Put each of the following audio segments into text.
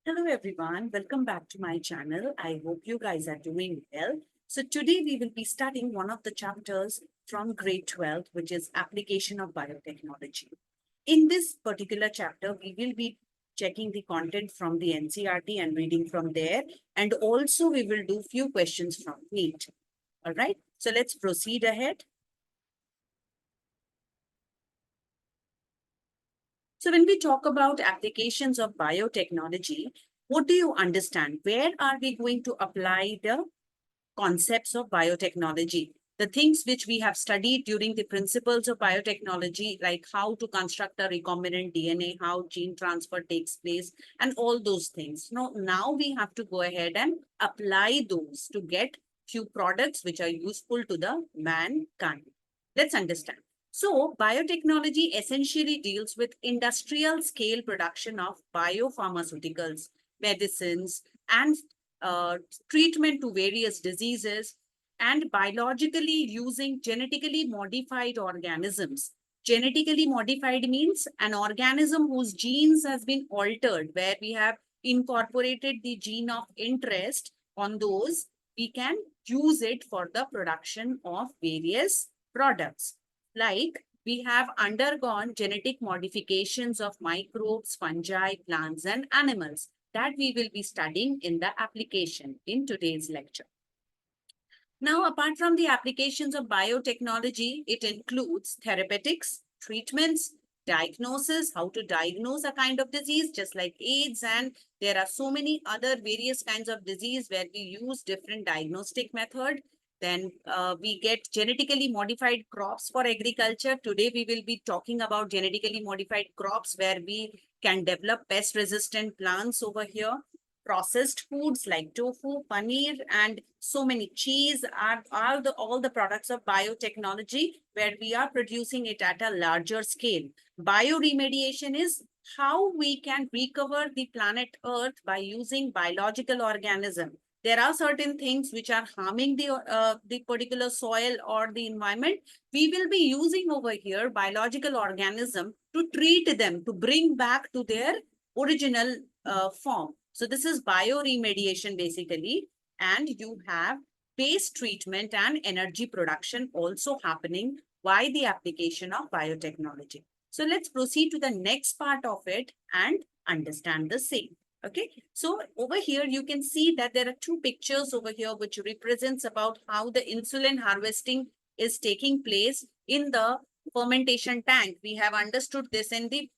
Hello everyone, welcome back to my channel. I hope you guys are doing well. So today we will be studying one of the chapters from grade 12, which is Application of Biotechnology. In this particular chapter, we will be checking the content from the NCERT and reading from there. And also we will do few questions from NEET. All right, so let's proceed ahead. So when we talk about applications of biotechnology, what do you understand? Where are we going to apply the concepts of biotechnology? The things which we have studied during the principles of biotechnology, like how to construct a recombinant DNA, how gene transfer takes place, and all those things. Now we have to go ahead and apply those to get few products which are useful to the mankind. Let's understand. So, biotechnology essentially deals with industrial scale production of biopharmaceuticals, medicines, and uh, treatment to various diseases, and biologically using genetically modified organisms. Genetically modified means an organism whose genes has been altered, where we have incorporated the gene of interest on those, we can use it for the production of various products. Like we have undergone genetic modifications of microbes, fungi, plants, and animals that we will be studying in the application in today's lecture. Now, apart from the applications of biotechnology, it includes therapeutics, treatments, diagnosis, how to diagnose a kind of disease, just like AIDS. And there are so many other various kinds of disease where we use different diagnostic method. Then we get genetically modified crops for agriculture. Today, we will be talking about genetically modified crops where we can develop pest-resistant plants over here. Processed foods like tofu, paneer, and so many cheese are all the products of biotechnology where we are producing it at a larger scale. Bioremediation is how we can recover the planet Earth by using biological organism. There are certain things which are harming the particular soil or the environment. We will be using over here biological organism to treat them, to bring back to their original form. So this is bioremediation basically, and you have waste treatment and energy production also happening by the application of biotechnology. So let's proceed to the next part of it and understand the same. Okay, so over here you can see that there are two pictures over here which represents about how the insulin harvesting is taking place in the fermentation tank. We have understood this in the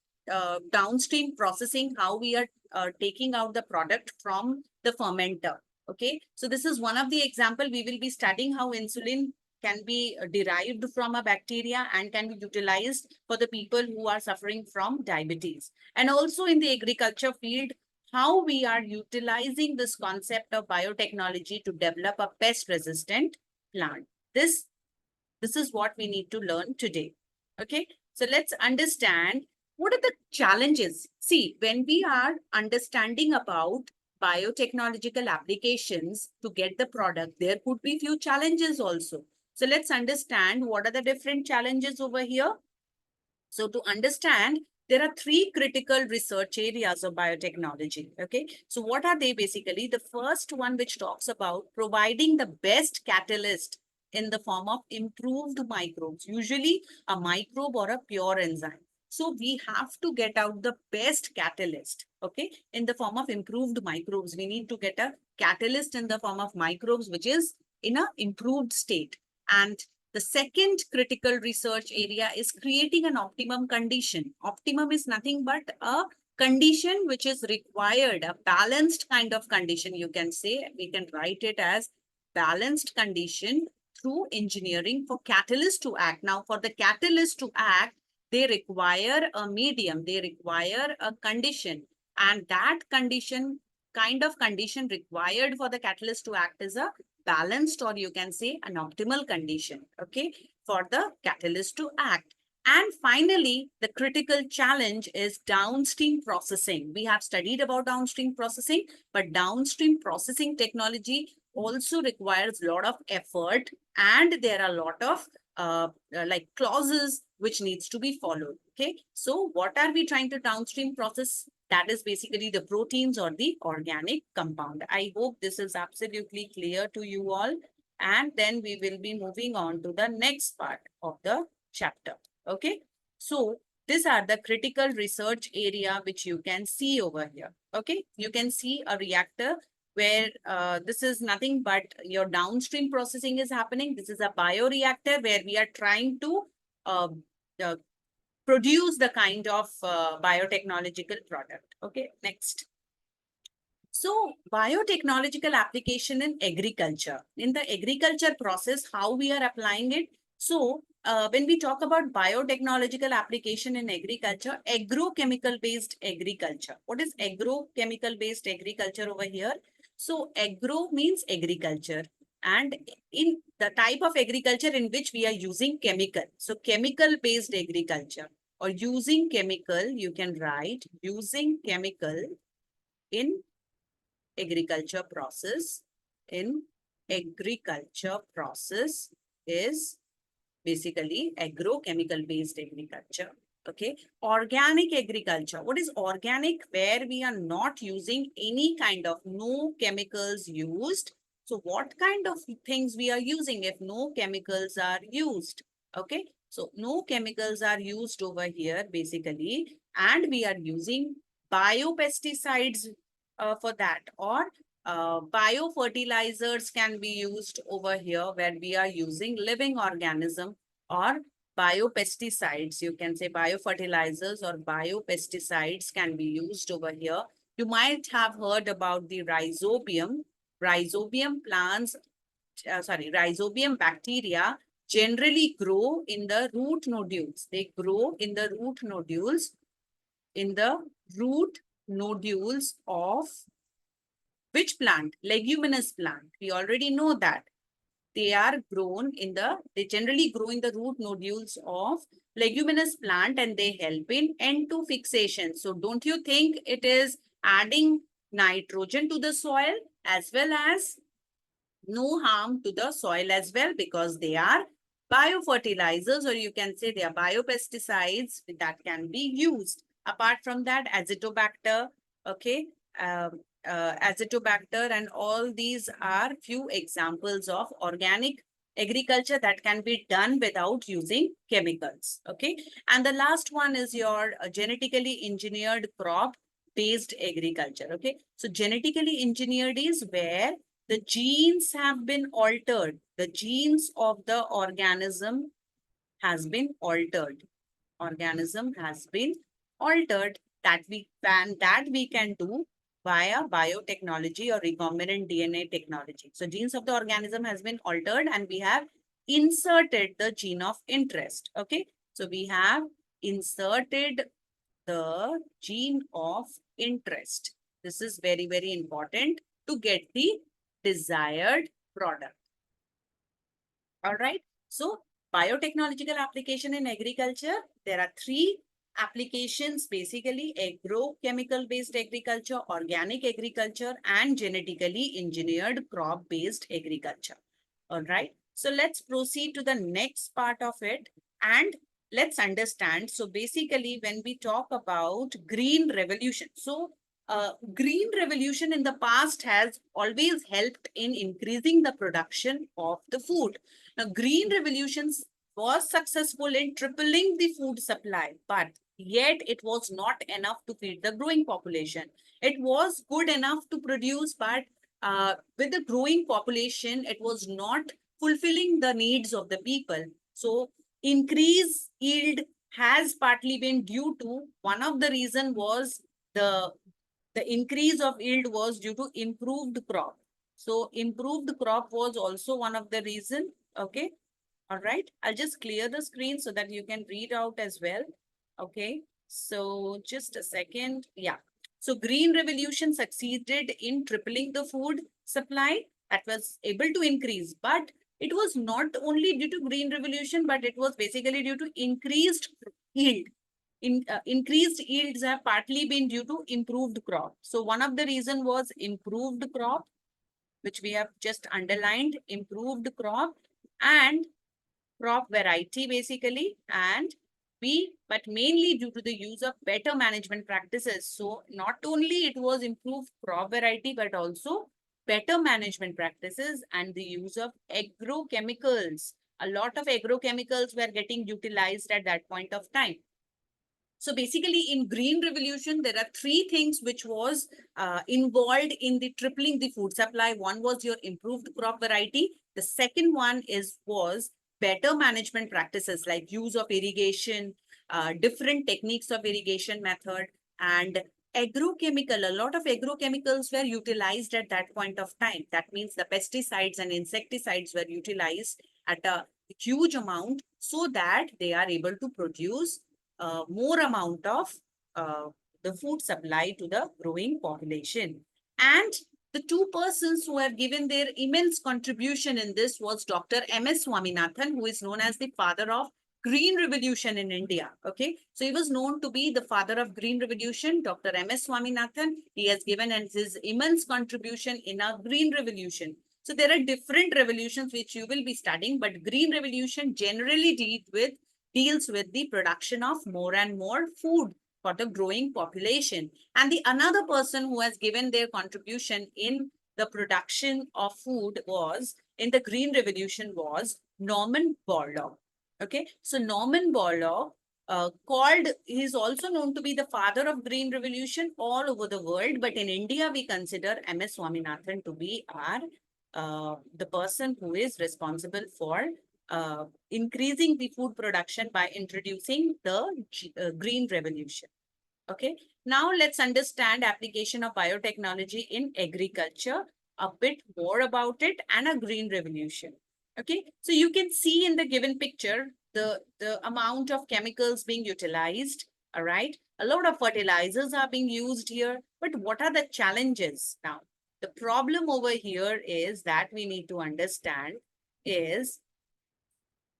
downstream processing, how we are taking out the product from the fermenter. Okay, so this is one of the example. We will be studying how insulin can be derived from a bacteria and can be utilized for the people who are suffering from diabetes. And also in the agriculture field, how we are utilizing this concept of biotechnology to develop a pest-resistant plant. This is what we need to learn today. Okay, so let's understand what are the challenges. See, when we are understanding about biotechnological applications to get the product, there could be few challenges also. So let's understand what are the different challenges over here. So to understand, there are three critical research areas of biotechnology. Okay, so what are they basically? The first one, which talks about providing the best catalyst in the form of improved microbes, usually a microbe or a pure enzyme. So we have to get out the best catalyst, okay, in the form of improved microbes. We need to get a catalyst in the form of microbes, which is in a improved state. And the second critical research area is creating an optimum condition. Optimum is nothing but a condition which is required, a balanced kind of condition, you can say. We can write it as balanced condition through engineering for catalyst to act. Now, for the catalyst to act, they require a medium, they require a condition. And that condition, kind of condition required for the catalyst to act is a balanced, or you can say an optimal condition, okay, for the catalyst to act. And finally, the critical challenge is downstream processing. We have studied about downstream processing, but downstream processing technology also requires a lot of effort, and there are a lot of like clauses which needs to be followed. Okay, so what are we trying to downstream process? That is basically the proteins or the organic compound. I hope this is absolutely clear to you all. And then we will be moving on to the next part of the chapter. Okay, so these are the critical research area which you can see over here. Okay, you can see a reactor where this is nothing but your downstream processing is happening. This is a bioreactor where we are trying to uh, uh, produce the kind of biotechnological product. Okay, next. So biotechnological application in agriculture. In the agriculture process, how we are applying it. So when we talk about biotechnological application in agriculture, agrochemical based agriculture. What is agrochemical based agriculture over here? So agro means agriculture, and in the type of agriculture in which we are using chemical. So chemical based agriculture or using chemical, you can write using chemical in agriculture process. In agriculture process is basically agrochemical based agriculture. Okay, organic agriculture. What is organic? Where we are not using any kind of no chemicals used. So what kind of things we are using if no chemicals are used? Okay, so no chemicals are used over here basically, and we are using biopesticides for that, or biofertilizers can be used over here where we are using living organism, or biopesticides. You can say biofertilizers or biopesticides can be used over here. You might have heard about the rhizobium. Rhizobium plants, rhizobium bacteria generally grow in the root nodules. They grow in the root nodules, in the root nodules of which plant? Leguminous plant. We already know that. They generally grow in the root nodules of leguminous plant, and they help in N2 fixation. So don't you think it is adding nitrogen to the soil as well as no harm to the soil as well, because they are biofertilizers, or you can say they are biopesticides that can be used. Apart from that, azotobacter, okay, azotobacter, and all these are few examples of organic agriculture that can be done without using chemicals. Okay, and the last one is your genetically engineered crop based agriculture. Okay, so genetically engineered is where the genes have been altered. The genes of the organism has been altered. Organism has been altered, that we can do via biotechnology or recombinant DNA technology. So genes of the organism has been altered, and we have inserted the gene of interest. Okay, so we have inserted the gene of interest. This is very, very important to get the desired product. All right. So biotechnological application in agriculture, there are three applications, basically agrochemical based agriculture, organic agriculture, and genetically engineered crop based agriculture. All right. So let's proceed to the next part of it, and let's understand. So basically when we talk about green revolution, so green revolution in the past has always helped in increasing the production of the food. Now, green revolutions was successful in tripling the food supply, but yet it was not enough to feed the growing population. It was good enough to produce, but with the growing population, it was not fulfilling the needs of the people. So, increase yield has partly been due to, one of the reason was the increase of yield was due to improved crop. So improved crop was also one of the reason. Okay. All right. I'll just clear the screen so that you can read out as well. Okay. So just a second. Yeah. So green revolution succeeded in tripling the food supply, that was able to increase, but it was not only due to green revolution, but it was basically due to increased yield. Increased yields have partly been due to improved crop. So one of the reason was improved crop, which we have just underlined, improved crop and crop variety basically, and but mainly due to the use of better management practices. So not only it was improved crop variety, but also better management practices and the use of agrochemicals. A lot of agrochemicals were getting utilized at that point of time. So basically in green revolution, there are three things which was involved in the tripling the food supply. One was your improved crop variety. The second one was better management practices like use of irrigation, different techniques of irrigation method, and agrochemical. A lot of agrochemicals were utilized at that point of time. That means the pesticides and insecticides were utilized at a huge amount so that they are able to produce more amount of uh, the food supply to the growing population. And the two persons who have given their immense contribution in this was Dr. M.S. Swaminathan, who is known as the father of Green Revolution in India. Okay, so he was known to be the father of Green Revolution, Dr. M.S. Swaminathan. He has given his immense contribution in our Green Revolution. So there are different revolutions which you will be studying, but Green Revolution generally deals with the production of more and more food for the growing population. And the another person who has given their contribution in the production of food was in the Green Revolution was Norman Borlaug. Okay, so Norman Borlaug he is also known to be the father of Green Revolution all over the world, but in India we consider M.S. Swaminathan to be the person who is responsible for increasing the food production by introducing the green revolution. Okay, now let's understand application of biotechnology in agriculture, a bit more about it and a green revolution. Okay, so you can see in the given picture the amount of chemicals being utilized. All right, a lot of fertilizers are being used here, but what are the challenges now? The problem over here is that we need to understand is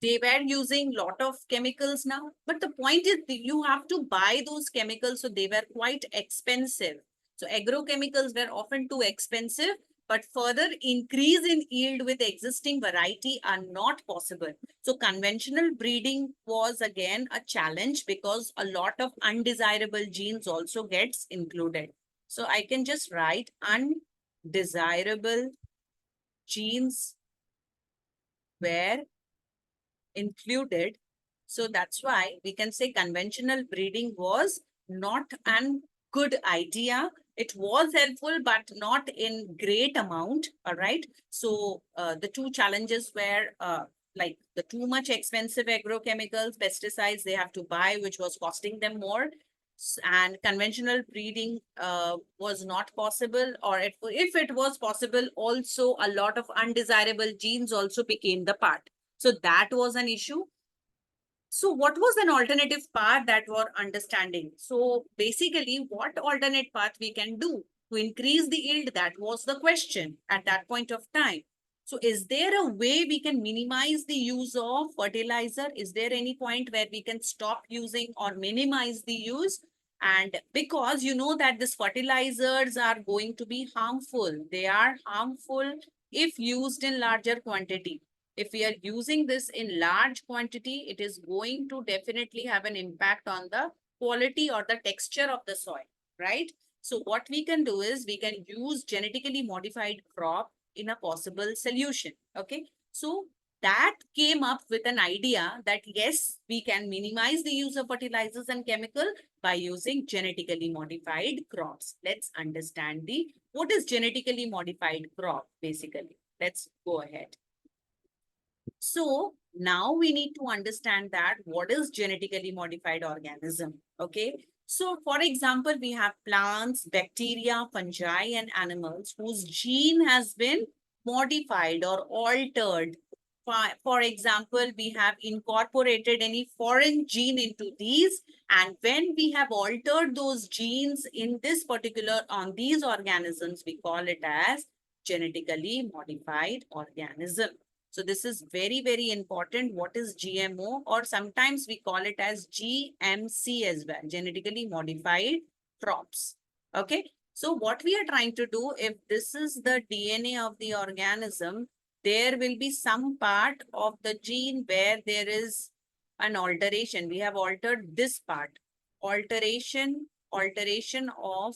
they were using lot of chemicals now, but the point is you have to buy those chemicals, so they were quite expensive. So agrochemicals were often too expensive, but further increase in yield with existing variety are not possible. So conventional breeding was again a challenge because a lot of undesirable genes also gets included. So I can just write undesirable genes were included. So that's why we can say conventional breeding was not an good idea. It was helpful, but not in great amount. All right. So the two challenges were like the too much expensive agrochemicals, pesticides they have to buy, which was costing them more. And conventional breeding was not possible, or if it was possible, also a lot of undesirable genes also became the part. So that was an issue. So what was an alternative path that we're understanding? So basically, what alternate path we can do to increase the yield? That was the question at that point of time. So is there a way we can minimize the use of fertilizer? Is there any point where we can stop using or minimize the use? And because you know that these fertilizers are going to be harmful, they are harmful if used in larger quantity. If we are using this in large quantity, it is going to definitely have an impact on the quality or the texture of the soil, right? So what we can do is we can use genetically modified crop in a possible solution. Okay, so that came up with an idea that yes, we can minimize the use of fertilizers and chemical by using genetically modified crops. Let's understand what is genetically modified crop basically. Let's go ahead. So now we need to understand that what is genetically modified organism. Okay. So for example, we have plants, bacteria, fungi, and animals whose gene has been modified or altered. For example, we have incorporated any foreign gene into these. And when we have altered those genes in this particular on these organisms, we call it as genetically modified organism. So this is very, very important. What is GMO? Or sometimes we call it as GMC as well, genetically modified crops. Okay. So what we are trying to do, if this is the DNA of the organism, there will be some part of the gene where there is an alteration. We have altered this part. Alteration of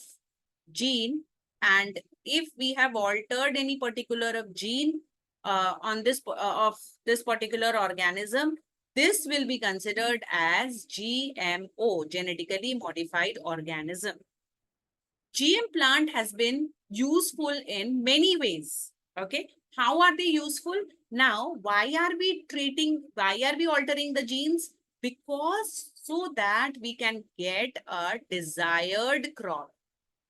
gene. And if we have altered any particular of gene on this of this particular organism, this will be considered as GMO, genetically modified organism. GM plant has been useful in many ways. Okay. How are they useful? Now, why are we altering the genes? Because so that we can get a desired crop.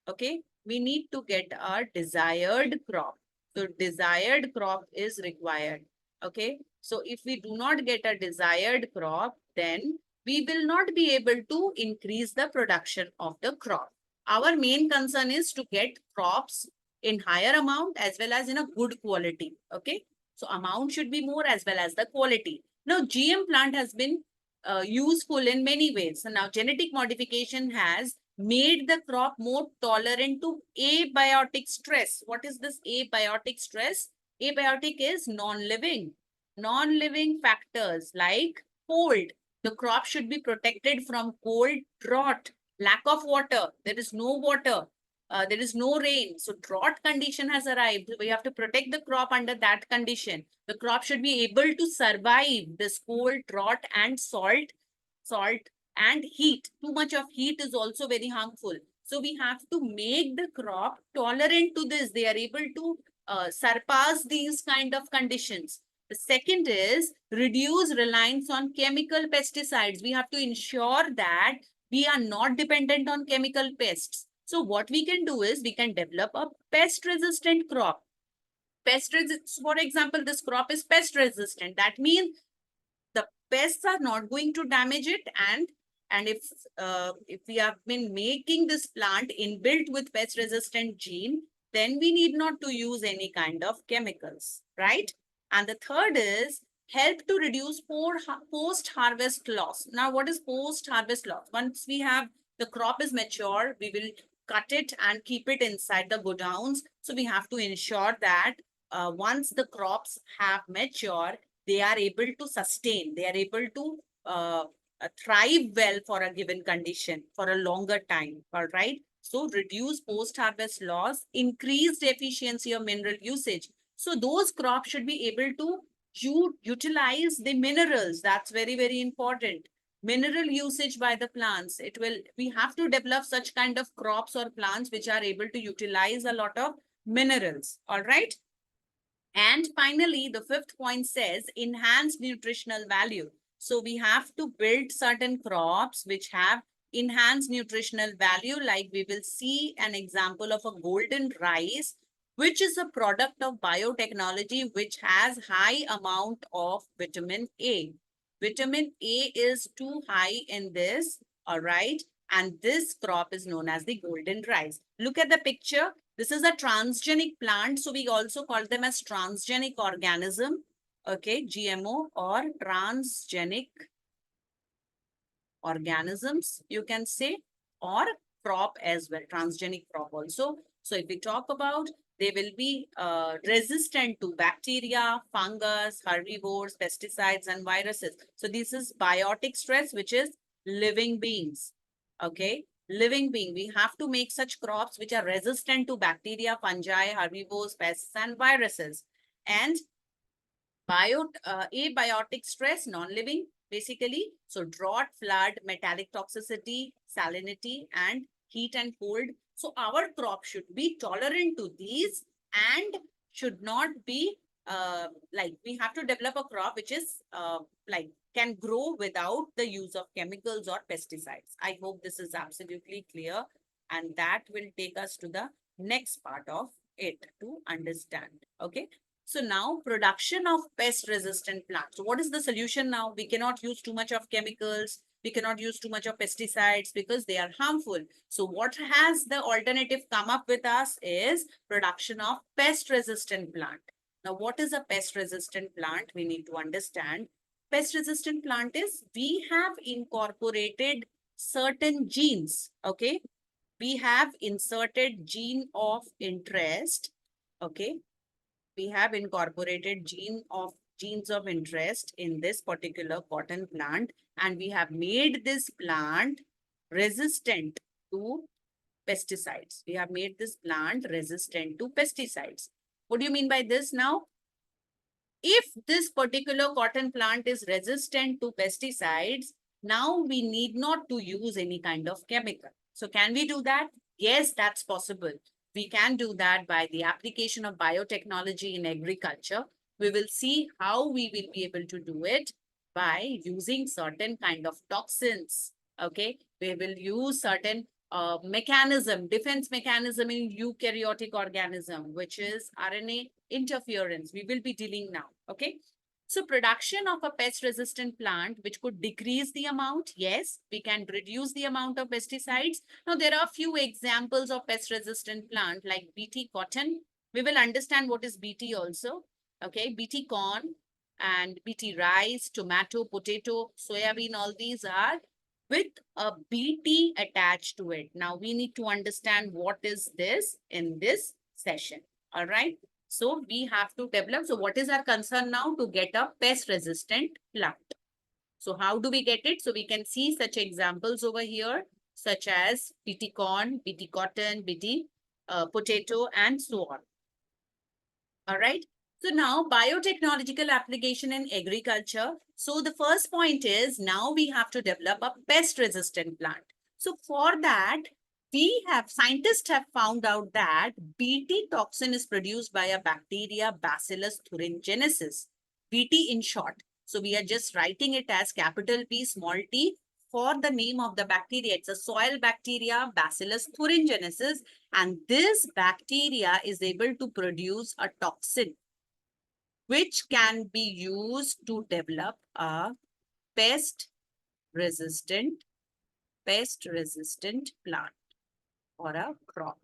Okay. We need to get a desired crop. So desired crop is required. Okay. So if we do not get a desired crop, then we will not be able to increase the production of the crop. Our main concern is to get crops in higher amount as well as in a good quality. Okay. So amount should be more as well as the quality. Now, GM plant has been useful in many ways. So now genetic modification has made the crop more tolerant to abiotic stress. What is this abiotic stress? Abiotic is non-living. Non-living factors like cold. The crop should be protected from cold, drought, lack of water. There is no water. There is no rain. So drought condition has arrived. We have to protect the crop under that condition. The crop should be able to survive this cold, drought, and salt and heat. Too much of heat is also very harmful. So we have to make the crop tolerant to this. They are able to surpass these kind of conditions. The second is reduce reliance on chemical pesticides. We have to ensure that we are not dependent on chemical pests. So what we can do is we can develop a pest resistant crop. For example, this crop is pest resistant. That means the pests are not going to damage it, and if we have been making this plant inbuilt with pest resistant gene, then we need not to use any kind of chemicals, right? And the third is help to reduce post harvest loss. Now, what is post harvest loss? Once we have the crop is mature, we will cut it and keep it inside the godowns. So we have to ensure that once the crops have matured, they are able to sustain, they are able to thrive well for a given condition for a longer time. All right. So reduce post-harvest loss, increased efficiency of mineral usage. So those crops should be able to utilize the minerals. That's very, very important. Mineral usage by the plants. We have to develop such kind of crops or plants which are able to utilize a lot of minerals. All right. And finally, the fifth point says enhanced nutritional value. So we have to build certain crops which have enhanced nutritional value. Like we will see an example of a golden rice, which is a product of biotechnology, which has high amount of vitamin A. Vitamin A is too high in this, all right? And this crop is known as the golden rice. Look at the picture. This is a transgenic plant. So we also call them as transgenic organism. Okay, GMO or transgenic organisms, you can say, or crop as well, transgenic crop also. So if we talk about, they will be resistant to bacteria, fungus, herbivores, pesticides, and viruses. So this is biotic stress, which is living beings. Okay, living being. We have to make such crops which are resistant to bacteria, fungi, herbivores, pests, and viruses. And abiotic stress, non-living, basically. So drought, flood, metallic toxicity, salinity, and heat and cold. So our crop should be tolerant to these and should not be like, we have to develop a crop which is like can grow without the use of chemicals or pesticides. I hope this is absolutely clear, and that will take us to the next part of it to understand. Okay. So now production of pest resistant plants. So what is the solution now? We cannot use too much of chemicals. We cannot use too much of pesticides because they are harmful. So what has the alternative come up with us is production of pest resistant plant. Now, what is a pest resistant plant? We need to understand. Pest resistant plant is we have incorporated certain genes. Okay. We have inserted gene of interest. Okay. We have incorporated gene of genes of interest in this particular cotton plant, and we have made this plant resistant to pesticides. We have made this plant resistant to pesticides. What do you mean by this now? If this particular cotton plant is resistant to pesticides, now we need not to use any kind of chemical. So can we do that? Yes, that's possible. We can do that by the application of biotechnology in agriculture. We will see how we will be able to do it by using certain kind of toxins. Okay, we will use certain mechanism, defense mechanism in eukaryotic organism, which is RNA interference. We will be dealing now. Okay. So production of a pest-resistant plant, which could decrease the amount. Yes, we can reduce the amount of pesticides. Now, there are a few examples of pest-resistant plant like BT cotton. We will understand what is BT also. Okay, BT corn and BT rice, tomato, potato, soybean, all these are with a BT attached to it. Now, we need to understand what is this in this session. All right. So we have to develop. So what is our concern now? To get a pest resistant plant. So how do we get it? So we can see such examples over here, such as BT corn, BT cotton, BT potato, and so on. All right. So now biotechnological application in agriculture. So the first point is now we have to develop a pest resistant plant. So for that, scientists have found out that BT toxin is produced by a bacteria, Bacillus thuringiensis, BT in short. So we are just writing it as capital B small t for the name of the bacteria. It's a soil bacteria, Bacillus thuringiensis, and this bacteria is able to produce a toxin which can be used to develop a pest resistant plant or a crop.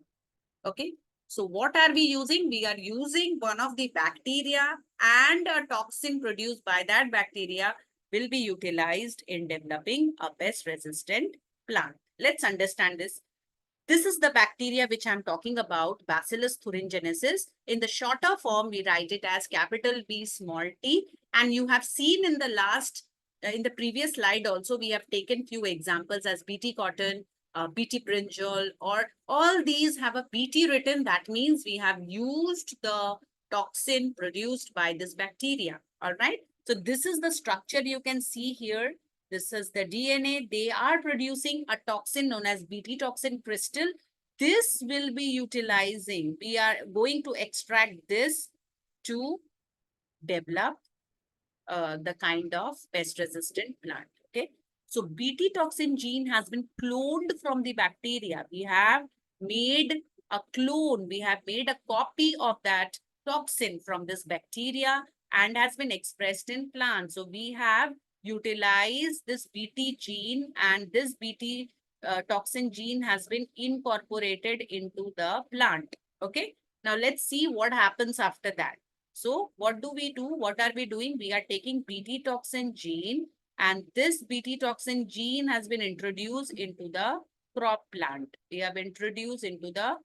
Okay. So what are we using? We are using one of the bacteria, and a toxin produced by that bacteria will be utilized in developing a pest resistant plant. Let's understand this. This is the bacteria which I'm talking about, Bacillus thuringiensis. In the shorter form, we write it as capital B small t. And you have seen in the previous slide also, we have taken few examples as BT cotton, BT brinjal, or all these have a BT written. That means we have used the toxin produced by this bacteria. All right. So this is the structure you can see here. This is the DNA. They are producing a toxin known as BT toxin crystal. This will be utilizing. We are going to extract this to develop the kind of pest resistant plant. Okay. So BT toxin gene has been cloned from the bacteria. We have made a clone. We have made a copy of that toxin from this bacteria and has been expressed in plants. So we have utilized this BT gene, and this BT toxin gene has been incorporated into the plant. Okay. Now let's see what happens after that. So what do? What are we doing? We are taking BT toxin gene, and this BT toxin gene has been introduced into the crop plant. We have introduced into the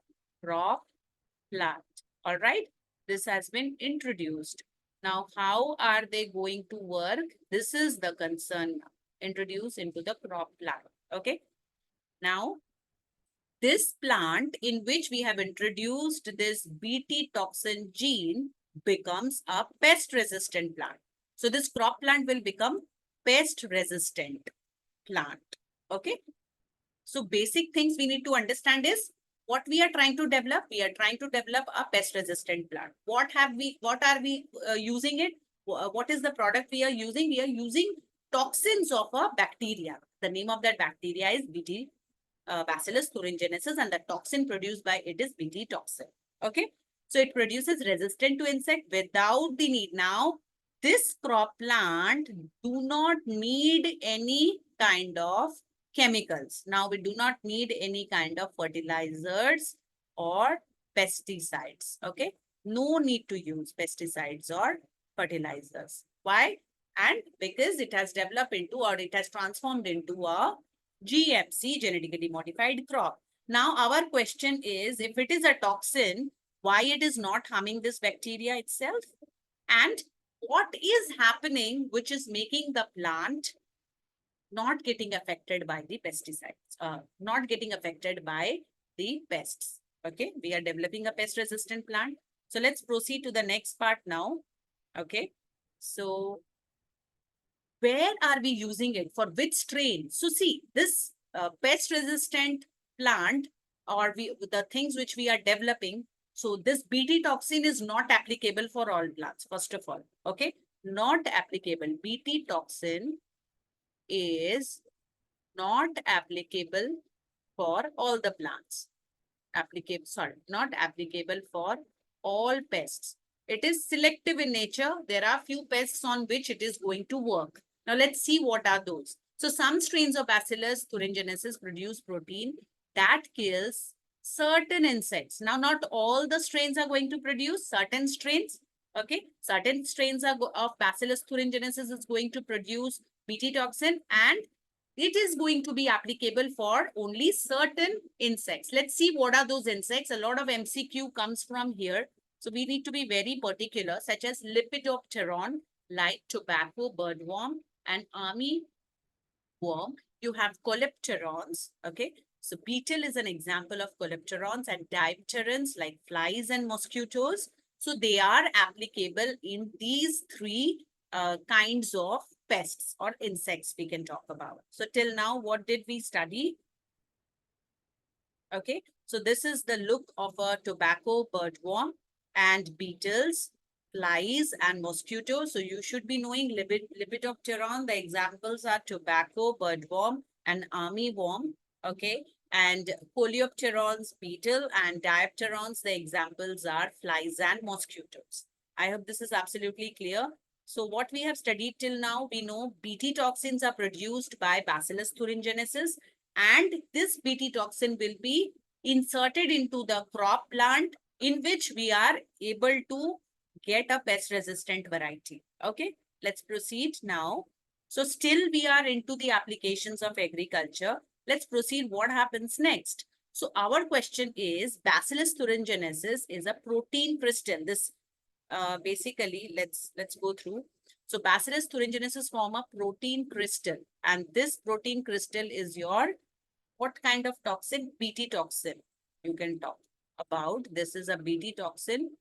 crop plant. All right. This has been introduced. Now, how are they going to work? This is the concern now. Introduced into the crop plant. Okay. Now, this plant in which we have introduced this BT toxin gene becomes a pest resistant plant. So this crop plant will become pest resistant plant. Okay. So basic things we need to understand is what we are trying to develop. We are trying to develop a pest resistant plant. What are we using it? What is the product we are using? We are using toxins of a bacteria. The name of that bacteria is BT Bacillus thuringiensis, and the toxin produced by it is BT toxin. Okay. So it produces resistant to insect without the need. Now, this crop plant do not need any kind of chemicals. Now, we do not need any kind of fertilizers or pesticides. Okay. No need to use pesticides or fertilizers. Why? And because it has developed into, or it has transformed into a GMC, genetically modified crop. Now, our question is, if it is a toxin, why it is not harming this bacteria itself? And what is happening which is making the plant not getting affected by the pesticides, not getting affected by the pests. Okay, we are developing a pest resistant plant. So let's proceed to the next part now. Okay, so where are we using it, for which strain? So see, this pest resistant plant, or the things which we are developing, so this bt toxin is not applicable for all plants, first of all. Okay, not applicable. bt toxin is not applicable for all the plants. Applicable, sorry, not applicable for all pests. It is selective in nature. There are few pests on which it is going to work. Now let's see what are those. So some strains of Bacillus thuringiensis produce protein that kills certain insects. Now not all the strains are going to produce, certain strains. Okay, certain strains of Bacillus thuringiensis is going to produce Bt toxin, and it is going to be applicable for only certain insects. Let's see what are those insects. A lot of MCQ comes from here. So we need to be very particular, such as Lepidopteron, like tobacco birdworm and army worm. You have colepterons. Okay. So beetle is an example of colepterons, and dipterans like flies and mosquitoes. So they are applicable in these three kinds of pests or insects we can talk about. So till now, what did we study? Okay, so this is the look of a tobacco birdworm and beetles, flies and mosquitoes. So you should be knowing Lepidopteron. The examples are tobacco birdworm and armyworm. Okay, and coleopterons, beetle, and diapterons. The examples are flies and mosquitoes. I hope this is absolutely clear. So what we have studied till now, we know Bt toxins are produced by Bacillus thuringiensis, and this Bt toxin will be inserted into the crop plant in which we are able to get a pest resistant variety. Okay, let's proceed now. So still we are into the applications of agriculture. Let's proceed. What happens next? So our question is, Bacillus thuringiensis is a protein crystal. This basically, let's go through. So Bacillus thuringiensis form a protein crystal, and this protein crystal is your what kind of toxin? Bt toxin. You can talk about. This is a Bt toxin.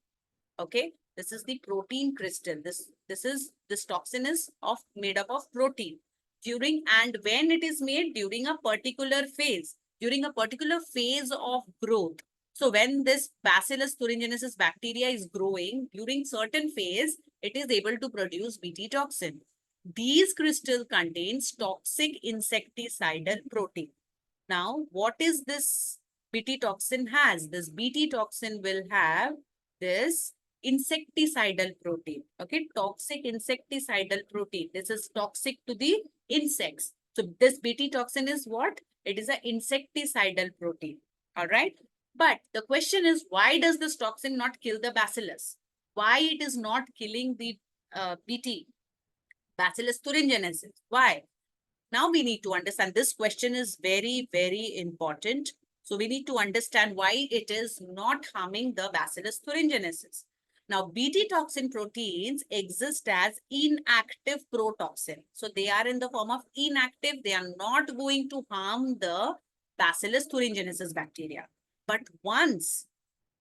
Okay, this is the protein crystal. This toxin is made up of protein. During and when it is made, during a particular phase, of growth. So when this Bacillus thuringiensis bacteria is growing, during certain phase, it is able to produce Bt toxin. These crystals contains toxic insecticidal protein. Now, what is this Bt toxin has? This Bt toxin will have this insecticidal protein. Okay, toxic insecticidal protein. This is toxic to the insects. So this Bt toxin is what? It is an insecticidal protein. All right. But the question is, why does this toxin not kill the bacillus? Why it is not killing the Bt, Bacillus thuringiensis? Why? Now we need to understand, this question is very, very important. So we need to understand why it is not harming the Bacillus thuringiensis. Now, Bt toxin proteins exist as inactive protoxin. So they are in the form of inactive. They are not going to harm the Bacillus thuringiensis bacteria. But once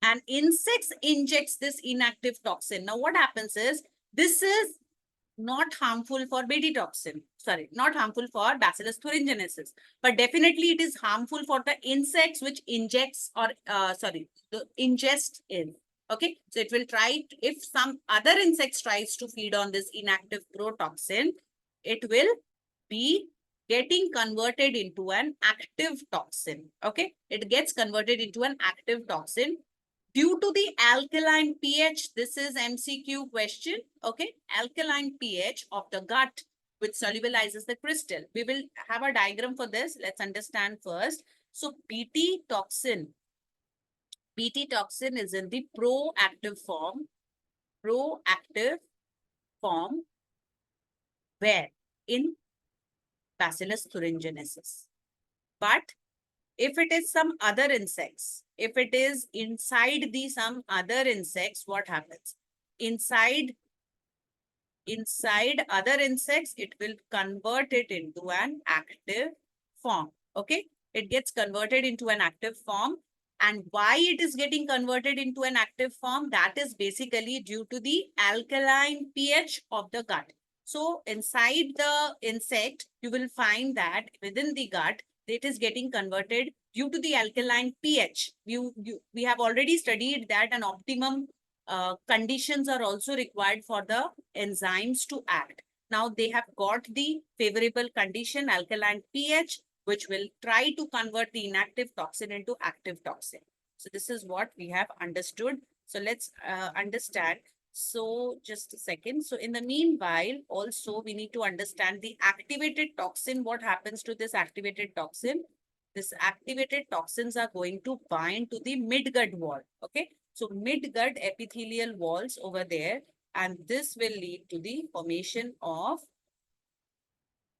an insect injects this inactive toxin, now what happens is, this is not harmful for Bt toxin. Sorry, not harmful for Bacillus thuringiensis, but definitely it is harmful for the insects which injects or ingest in. Okay, so it will try, if some other insects tries to feed on this inactive protoxin, it will be getting converted into an active toxin. Okay, it gets converted into an active toxin due to the alkaline pH. This is MCQ question. Okay, alkaline pH of the gut which solubilizes the crystal. We will have a diagram for this. Let's understand first. So Bt toxin is in the proactive form. Where? In Bacillus thuringiensis. But if it is some other insects, if it is inside the some other insects, what happens? Inside inside other insects, it will convert it into an active form. Okay, it gets converted into an active form. And why it is getting converted into an active form? That is basically due to the alkaline pH of the gut. So inside the insect, you will find that within the gut, it is getting converted due to the alkaline pH. We have already studied that an optimum conditions are also required for the enzymes to act. Now they have got the favorable condition, alkaline pH, which will try to convert the inactive toxin into active toxin. So this is what we have understood. So let's understand. So just a second. So in the meanwhile, also we need to understand the activated toxin. What happens to this activated toxin? This activated toxins are going to bind to the midgut wall. Okay. So midgut epithelial walls over there, and this will lead to the formation of,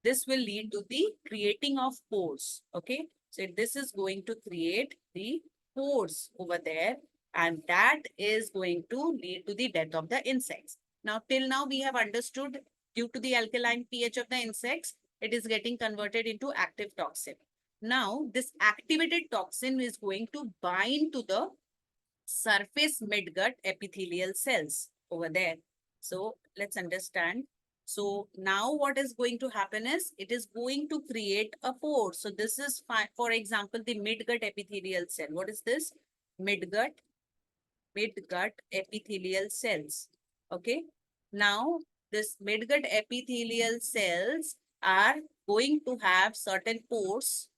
this will lead to the creating of pores. Okay. So this is going to create the pores over there, and that is going to lead to the death of the insects. Now, till now we have understood due to the alkaline pH of the insects, it is getting converted into active toxin. Now, this activated toxin is going to bind to the surface midgut epithelial cells over there. So let's understand. So now what is going to happen is it is going to create a pore. So this is, for example, the midgut epithelial cell. What is this? Midgut epithelial cells. Okay. Now this midgut epithelial cells are going to have certain pores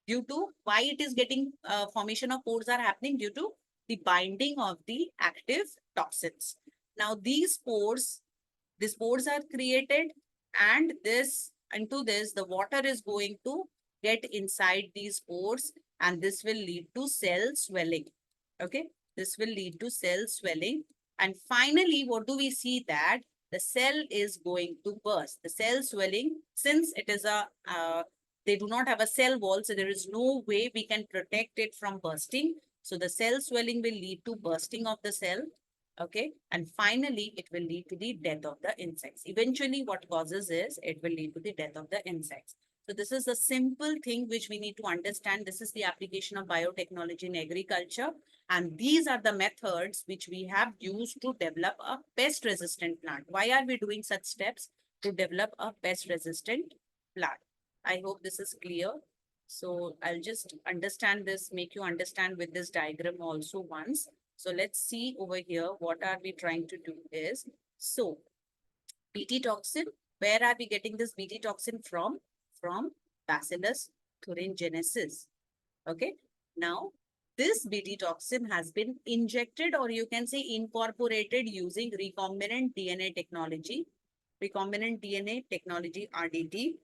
due to why it is getting formation of pores are happening due to the binding of the active toxins. Now these pores are created, and this into this the water is going to get inside these pores, and this will lead to cell swelling. Okay, this will lead to cell swelling, and finally what do we see? That the cell is going to burst. The cell swelling, since it is a they do not have a cell wall, so there is no way we can protect it from bursting. So the cell swelling will lead to bursting of the cell. Okay. And finally, it will lead to the death of the insects. Eventually, what causes is it will lead to the death of the insects. So this is a simple thing which we need to understand. This is the application of biotechnology in agriculture. And these are the methods which we have used to develop a pest-resistant plant. Why are we doing such steps? To develop a pest-resistant plant. I hope this is clear. So I'll just understand this, make you understand with this diagram also once. So let's see over here, what are we trying to do is, so Bt toxin, where are we getting this Bt toxin from? From Bacillus thuringiensis. Okay. Now, this Bt toxin has been injected, or you can say incorporated, using recombinant DNA technology, RDT,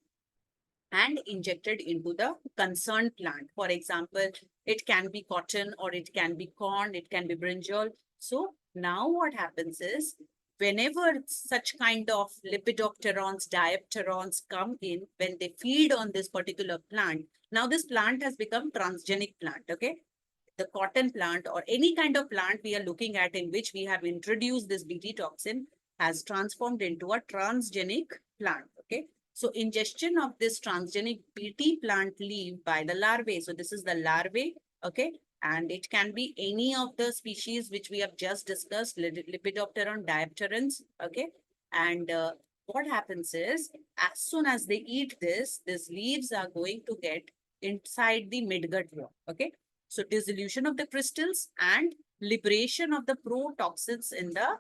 and injected into the concerned plant. For example, it can be cotton, or it can be corn, it can be brinjal. So now what happens is, whenever such kind of lepidopterons, diapterons come in, when they feed on this particular plant, now this plant has become transgenic plant. Okay. The cotton plant or any kind of plant we are looking at in which we have introduced this Bt toxin has transformed into a transgenic plant. Okay. So ingestion of this transgenic Bt plant leaf by the larvae. So this is the larvae. Okay. And it can be any of the species which we have just discussed, Lepidopteron, diapterans. Okay. And what happens is, as soon as they eat this, these leaves are going to get inside the midgut wall. Okay. So dissolution of the crystals and liberation of the protoxins in the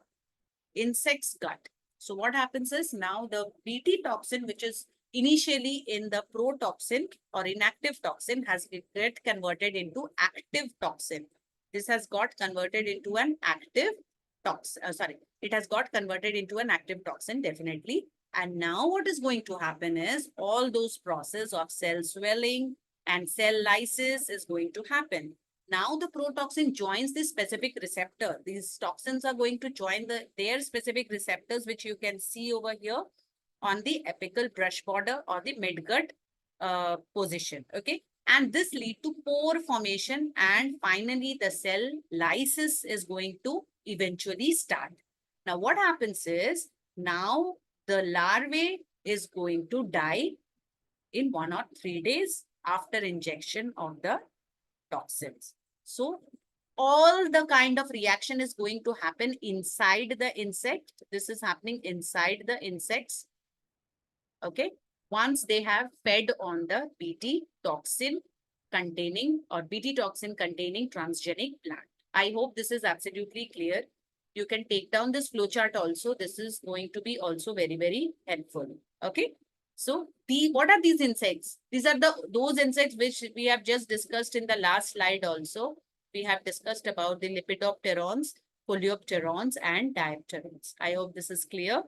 insect's gut. So what happens is, now the Bt toxin, which is initially in the protoxin or inactive toxin, has get converted into active toxin. This has got converted into an active toxin. It has got converted into an active toxin, definitely. And now what is going to happen is, all those process of cell swelling and cell lysis is going to happen. Now the protoxin joins the specific receptor. These toxins are going to join their specific receptors, which you can see over here on the apical brush border or the midgut position. Okay. And this lead to pore formation, and finally the cell lysis is going to eventually start. Now what happens is, now the larvae is going to die in 1 or 3 days after injection of the toxins. So all the kind of reaction is going to happen inside the insect. This is happening inside the insects. Okay. Once they have fed on the BT toxin containing or BT toxin containing transgenic plant. I hope this is absolutely clear. You can take down this flowchart also. This is going to be also very, very helpful. Okay. So what are these insects? These are those insects which we have just discussed in the last slide also. We have discussed about the lepidopterons, coleopterons, and diapterons. I hope this is clear.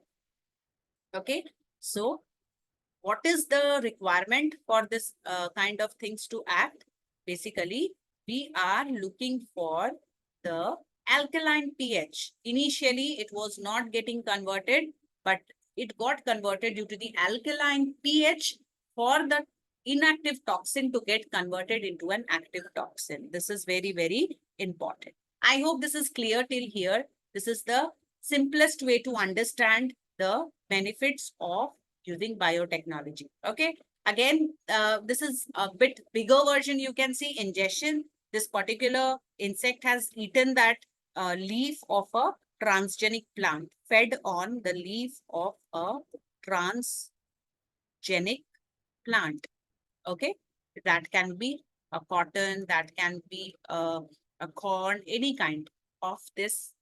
Okay. So what is the requirement for this kind of things to act? Basically, we are looking for the alkaline pH. Initially, it was not getting converted, but it got converted due to the alkaline pH for the inactive toxin to get converted into an active toxin. This is very, very important. I hope this is clear till here. This is the simplest way to understand the benefits of using biotechnology. Okay. Again, this is a bit bigger version. You can see ingestion. This particular insect has eaten that leaf of a transgenic plant, fed on the leaf of a transgenic plant. Okay. That can be a cotton, that can be a corn, any kind of this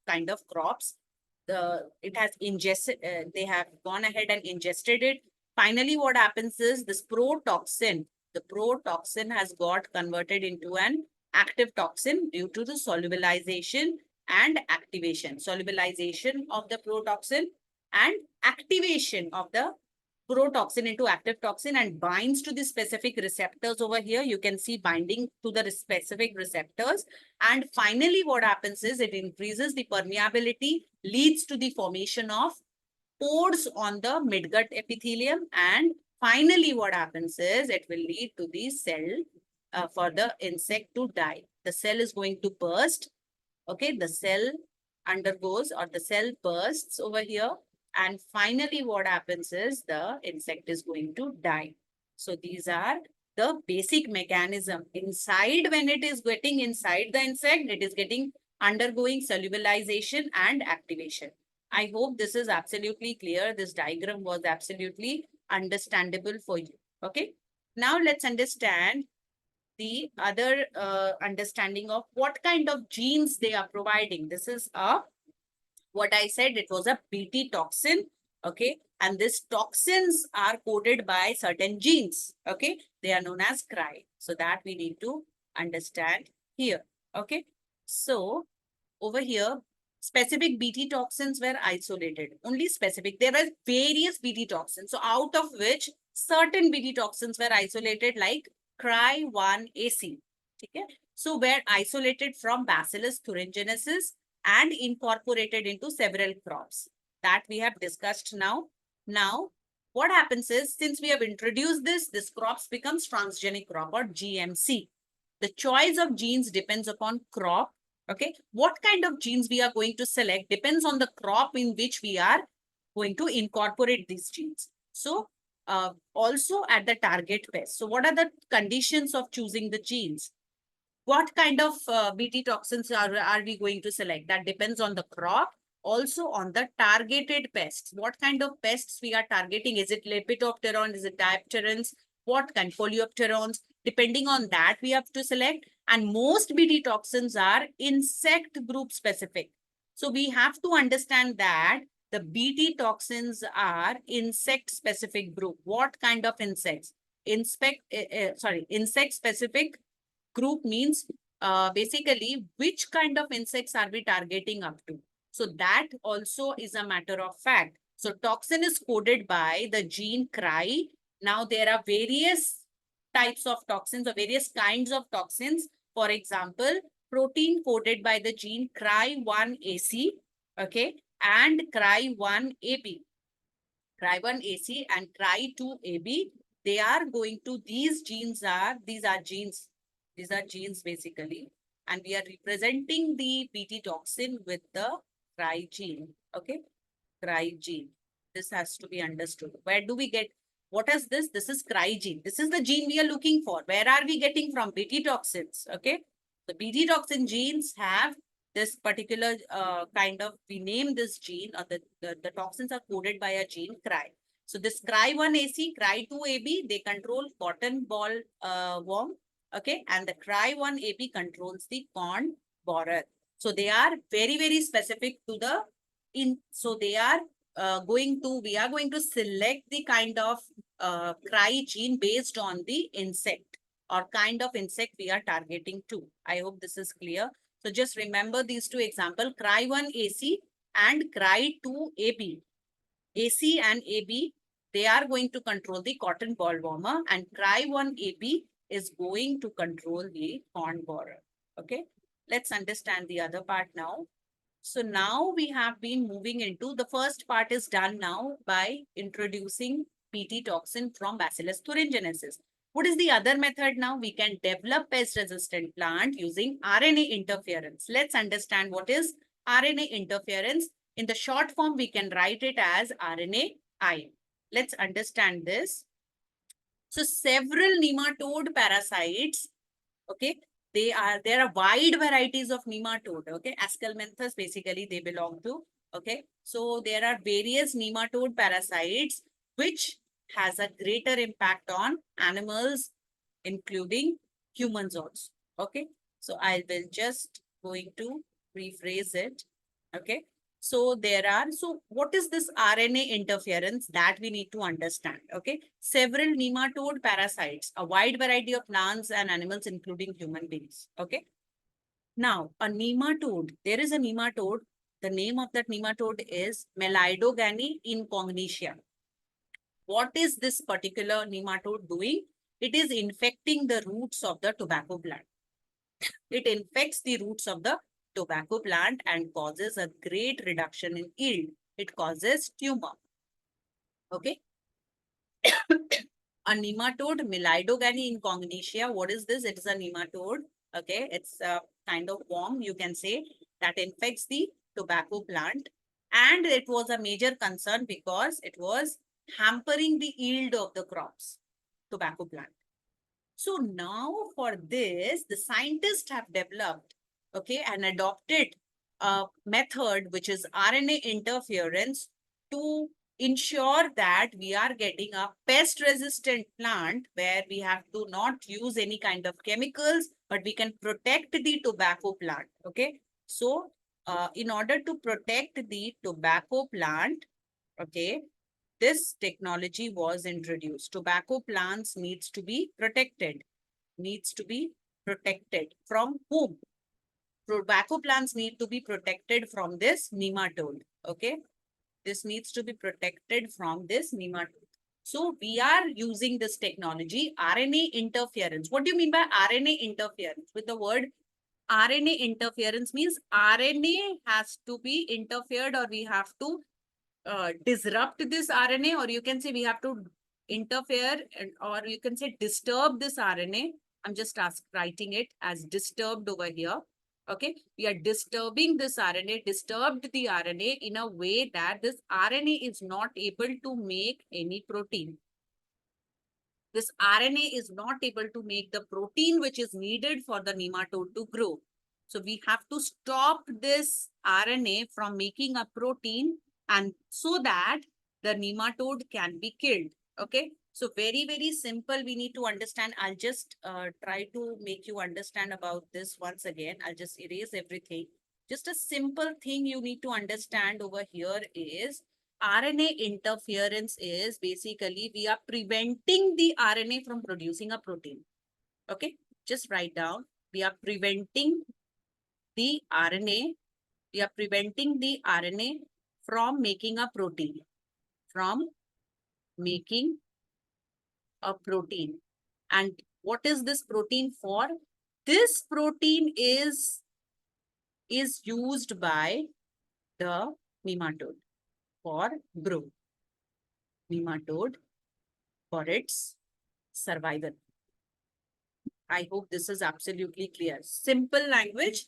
kind of crops. It has ingested, they have gone ahead and ingested it. Finally, what happens is this the protoxin has got converted into an active toxin due to the solubilization and activation. Solubilization of the protoxin and activation of the protoxin into active toxin and binds to the specific receptors over here. You can see binding to the specific receptors. And finally, what happens is it increases the permeability, leads to the formation of pores on the midgut epithelium. And finally, what happens is it will lead to the cell for the insect to die. The cell is going to burst. Okay, the cell undergoes or the cell bursts over here. And finally, what happens is the insect is going to die. So these are the basic mechanism inside. When it is getting inside the insect, it is getting undergoing solubilization and activation. I hope this is absolutely clear. This diagram was absolutely understandable for you. Okay. Now let's understand the other understanding of what kind of genes they are providing. This is what I said, it was a BT toxin. Okay. And these toxins are coded by certain genes. Okay. They are known as CRY. So that we need to understand here. Okay. So over here, specific BT toxins were isolated. Only specific. There were various BT toxins. So out of which certain BT toxins were isolated like CRY1AC. Okay. So were isolated from Bacillus thuringiensis and incorporated into several crops that we have discussed now. Now, what happens is, since we have introduced this crops becomes transgenic crop or GMC. The choice of genes depends upon crop. Okay. What kind of genes we are going to select depends on the crop in which we are going to incorporate these genes. So, also at the target pest. So, what are the conditions of choosing the genes? What kind of BT toxins are we going to select? That depends on the crop, also on the targeted pests. What kind of pests we are targeting? Is it lepidopteron? Is it diapterans? What kind? Coleopterons? Depending on that, we have to select. And most BT toxins are insect group specific. So we have to understand that the BT toxins are insect specific group. What kind of insects? Insect specific group means basically which kind of insects are we targeting up to. So that also is a matter of fact. So toxin is coded by the gene CRY. Now there are various types of toxins or various kinds of toxins. For example, protein coded by the gene CRY1AC, okay, and CRY1AB. CRY1AC and CRY2AB, they are going to, these are genes basically, and we are representing the BT toxin with the CRY gene, okay, CRY gene. this has to be understood. Where do we get, what is this? This is cry gene. This is the gene we are looking for. Where are we getting from? Bt toxins, okay? The Bt toxin genes have this particular kind of, we name this gene, or the toxins are coded by a gene, cry. So this cry1AC, cry2AB, they control cotton ball worm, okay? And the cry1AB controls the corn borer. So they are very, very specific to the, so they are we are going to select the kind of cry gene based on the insect or kind of insect we are targeting to. I hope this is clear. So just remember these two examples, cry1AC and cry2AB. AC and AB, they are going to control the cotton bollwormer, and cry1AB is going to control the corn borer. Okay, let's understand the other part now. So now we have been moving into, the first part is done now by introducing Bt toxin from Bacillus thuringiensis. What is the other method now? We can develop pest-resistant plant using RNA interference. Let's understand what is RNA interference. In the short form, we can write it as RNAi. Let's understand this. So several nematode parasites, okay, there are wide varieties of nematode, okay. Ascalmenthus, basically they belong to, okay. So there are various nematode parasites which has a greater impact on animals, including humans also, okay. So I will just going to rephrase it, okay. So there are, so what is this RNA interference that we need to understand, okay? Several nematode parasites, a wide variety of plants and animals, including human beings, okay? Now, a nematode, there is a nematode. The name of that nematode is Melidogany incognitia. What is this particular nematode doing? It is infecting the roots of the tobacco plant. It infects the roots of the tobacco plant and causes a great reduction in yield. It causes tumor. Okay. A nematode, Melidogany incognitia. What is this? It is a nematode. Okay. It's a kind of worm, you can say, that infects the tobacco plant. And it was a major concern because it was hampering the yield of the crops, tobacco plant. So now for this, the scientists have developed, okay, and adopted a method which is RNA interference to ensure that we are getting a pest-resistant plant where we have to not use any kind of chemicals, but we can protect the tobacco plant, okay. So in order to protect the tobacco plant, okay, this technology was introduced. Tobacco plants needs to be protected. Needs to be protected from whom? Tobacco plants need to be protected from this nematode. Okay. This needs to be protected from this nematode. So we are using this technology, RNA interference. What do you mean by RNA interference? With the word RNA interference means RNA has to be interfered, or we have to disrupt this RNA, or you can say we have to interfere, or you can say disturb this RNA. I'm just writing it as disturbed over here. Okay, we are disturbing this RNA, disturbed the RNA in a way that this RNA is not able to make any protein. This RNA is not able to make the protein which is needed for the nematode to grow. So we have to stop this RNA from making a protein, and so that the nematode can be killed. Okay. So very, very simple. We need to understand. I'll just try to make you understand about this once again. I'll just erase everything. Just a simple thing you need to understand over here is RNA interference is basically we are preventing the RNA from producing a protein. Okay. Just write down. We are preventing the RNA. We are preventing the RNA from making a protein. From making a protein. And what is this protein for? This protein is used by the nematode for growth. Nematode for its survival. I hope this is absolutely clear. Simple language.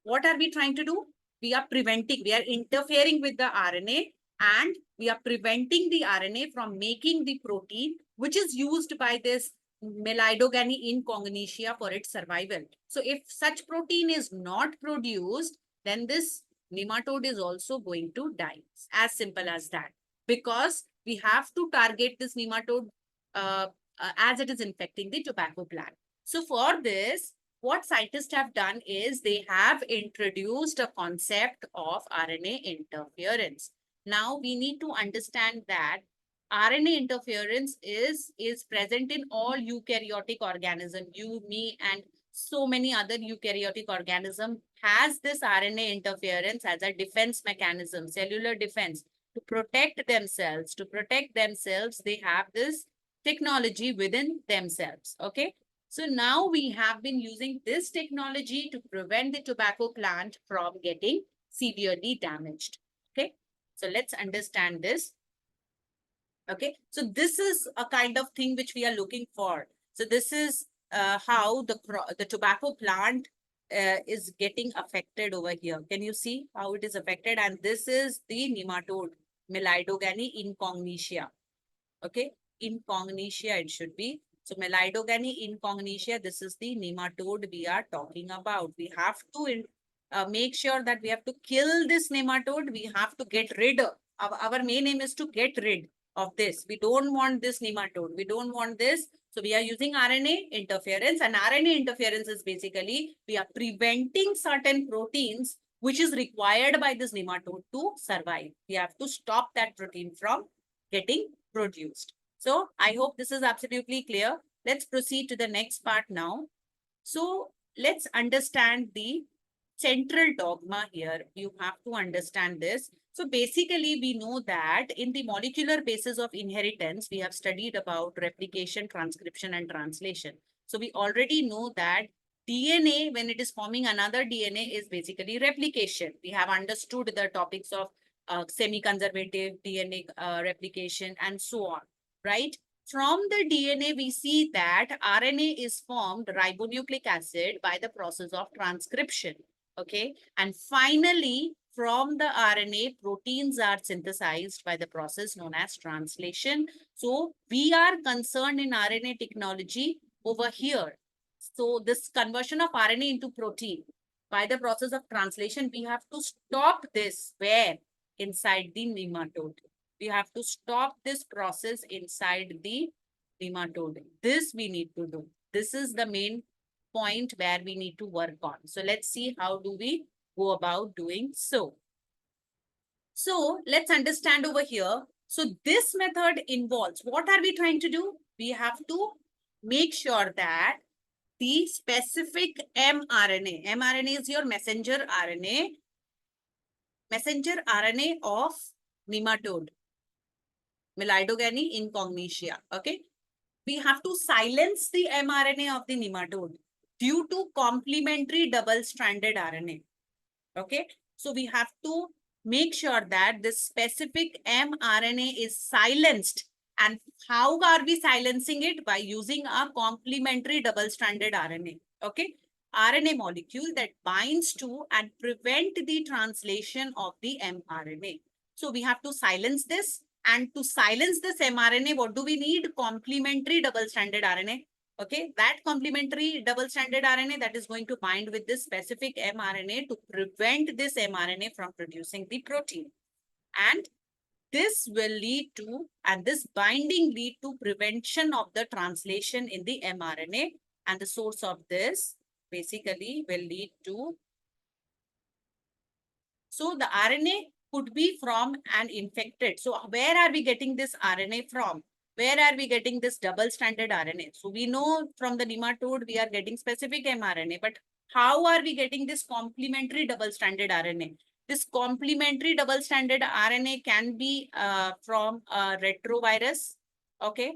What are we trying to do? We are preventing, we are interfering with the RNA and we are preventing the RNA from making the protein, which is used by this Melidogany incognitia for its survival. So if such protein is not produced, then this nematode is also going to die. As simple as that. Because we have to target this nematode as it is infecting the tobacco plant. So for this, what scientists have done is they have introduced a concept of RNA interference. Now we need to understand that RNA interference is present in all eukaryotic organism. You, me, and so many other eukaryotic organism has this RNA interference as a defense mechanism, cellular defense to protect themselves. To protect themselves, they have this technology within themselves. Okay. So now we have been using this technology to prevent the tobacco plant from getting severely damaged. Okay. So let's understand this. Okay. So this is a kind of thing which we are looking for. So this is how the tobacco plant is getting affected over here. Can you see how it is affected? And this is the nematode, Melidogany incognitia. Okay, incognitia it should be. So Melidogany incognitia, this is the nematode we are talking about. We have to make sure that we have to kill this nematode. We have to get rid of, our main aim is to get rid of this. We don't want this nematode. We don't want this. So we are using RNA interference, and RNA interference is basically we are preventing certain proteins which is required by this nematode to survive. We have to stop that protein from getting produced. So I hope this is absolutely clear. Let's proceed to the next part now. So let's understand the central dogma here. You have to understand this. So basically, we know that in the molecular basis of inheritance, we have studied about replication, transcription, and translation. So we already know that DNA, when it is forming another DNA, is basically replication. We have understood the topics of semi-conservative DNA replication and so on, right? From the DNA, we see that RNA is formed ribonucleic acid by the process of transcription. Okay. And finally, from the RNA, proteins are synthesized by the process known as translation. So we are concerned in RNA technology over here. So this conversion of RNA into protein by the process of translation, we have to stop this where? Inside the nematode. We have to stop this process inside the nematode. This we need to do. This is the main point where we need to work on. So let's see how do we go about doing so. So let's understand over here. So this method involves, what are we trying to do? We have to make sure that the specific mRNA is your messenger RNA of nematode, Melidogany incognitia. Okay. We have to silence the mRNA of the nematode due to complementary double-stranded RNA. Okay. So we have to make sure that this specific mRNA is silenced. And how are we silencing it? By using a complementary double-stranded RNA. Okay. RNA molecule that binds to and prevent the translation of the mRNA. So we have to silence this. And to silence this mRNA, what do we need? Complementary double-stranded RNA. Okay, that complementary double-stranded RNA that is going to bind with this specific mRNA to prevent this mRNA from producing the protein. And this will lead to, and this binding lead to prevention of the translation in the mRNA. And the source of this basically will lead to, so the RNA could be from an infected. So where are we getting this RNA from? Where are we getting this double-stranded RNA? So we know from the nematode, we are getting specific mRNA, but how are we getting this complementary double-stranded RNA? This complementary double-stranded RNA can be from a retrovirus. Okay.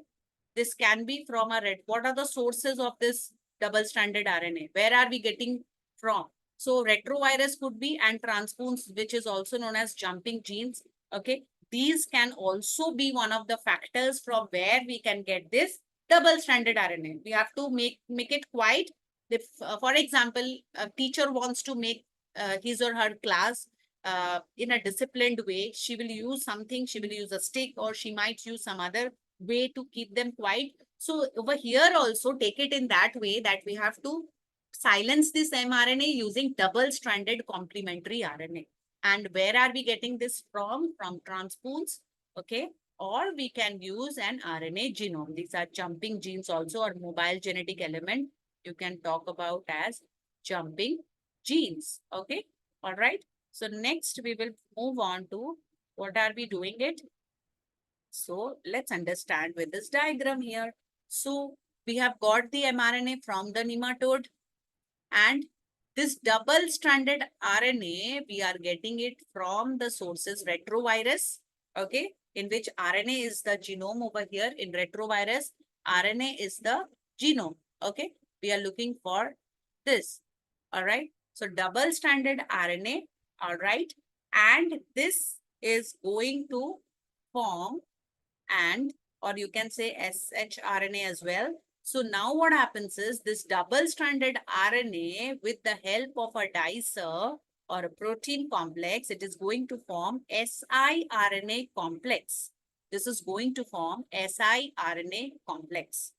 This can be from a what are the sources of this double-stranded RNA? Where are we getting from? So retrovirus could be, and transpoons, which is also known as jumping genes. Okay. These can also be one of the factors from where we can get this double-stranded RNA. We have to make it quite, if, for example, a teacher wants to make his or her class in a disciplined way. She will use something, she will use a stick, or she might use some other way to keep them quiet. So over here also take it in that way that we have to silence this mRNA using double-stranded complementary RNA. And where are we getting this from? From transpoons, okay? Or we can use an RNA genome. These are jumping genes also, or mobile genetic element. You can talk about as jumping genes, okay? All right. So next we will move on to what are we doing it? So let's understand with this diagram here. So we have got the mRNA from the nematode, and this double-stranded RNA, we are getting it from the sources retrovirus, okay, in which RNA is the genome over here. In retrovirus, RNA is the genome, okay. We are looking for this, all right. So double-stranded RNA, all right, and this is going to form, and or you can say shRNA as well. So now what happens is this double-stranded RNA, with the help of a dicer or a protein complex, it is going to form siRNA complex. This is going to form siRNA complex.